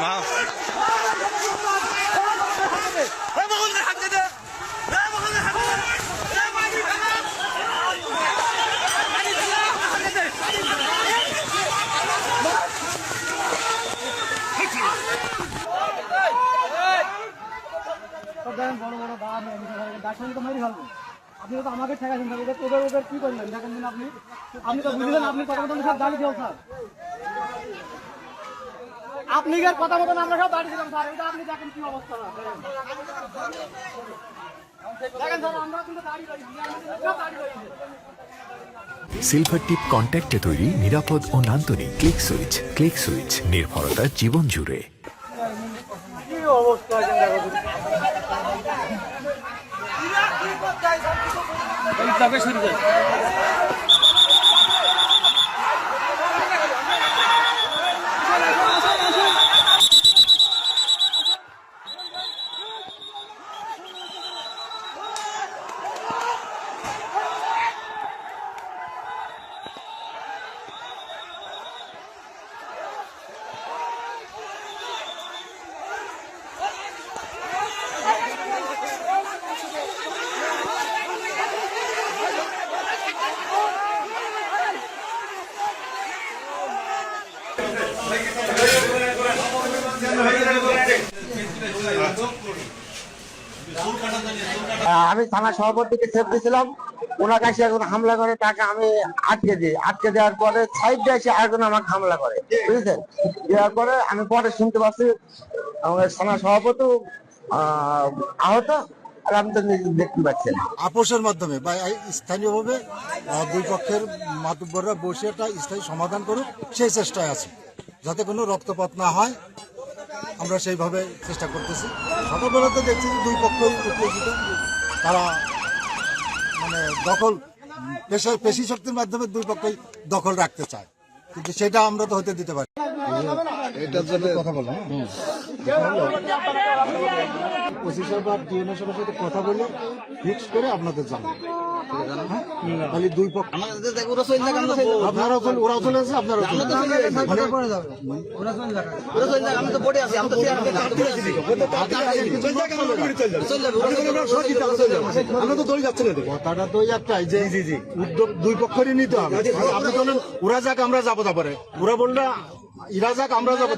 বড় বড় ডাক্তার তো মারি ফেলবো। আপনি তো আমাকে ঠেকাছেন, ওদের ওদের কি করলেন দেখেন দিন। আপনি তো বুঝলেন, আপনি কথা মতন সব দাঁড়িয়ে দিল স্যার। আপনি কথা মতন আমরা সব দাঁড়িয়ে দিলাম স্যার। এটা আপনি দেখেন কি অবস্থা দেখেন স্যার। আমরা কিন্তু দাঁড়িয়ে সিলভার টিপ কন্ট্যাক্টে তৈরি নিরাপদ ও নান্দনিক ক্লিক সুইচ। ক্লিক সুইচ, নির্ভরতা জীবন জুড়ে। কি অবস্থা আমি থানা সভাপতিকে সেফ দিয়েছিলাম, ওনার কাছে এখন হামলা করে তাকে আমি আটকে দেওয়ার পরে সাইডে এসে আরেকজন আমাকে হামলা করে, বুঝেছেন। দেওয়ার পরে আমি পরে শুনতে পাচ্ছি আমাদের থানা সভাপতি আহত, আর আমি তো দেখতে পাচ্ছি না। আপোষের মাধ্যমে বা স্থানীয়ভাবে দুই পক্ষের মাতব্বররা বসে একটা স্থায়ী সমাধান করুক, সেই চেষ্টায় আছে, যাতে কোনো রক্তপাত না হয়। আমরা সেইভাবে চেষ্টা করতেছি। সকালবেলাতে দেখছি যে দুই পক্ষই উত্তেজিত, তারা মানে পেশি শক্তির মাধ্যমে দুই পক্ষই দখল রাখতে চায়, কিন্তু সেটা আমরা তো হতে দিতে পারি। এটার জন্য কথা বললাম, ওসি সাহেব আর ডিএনও সাহেবের সাথে কথা বলে ফিক্স করে আপনাদের জানাবো। খালি দুই পক্ষ ওরাও চলে আসে, আপনারা আমরা তো দড়ি যাচ্ছে না। কথাটা তো একটাই যে উদ্যোগ দুই পক্ষেরই নিতে হবে। আপনি বলেন ওরা যাক আমরা যাবো, তারপরে ওরা বললে ইরা যাক আমরা যাবো।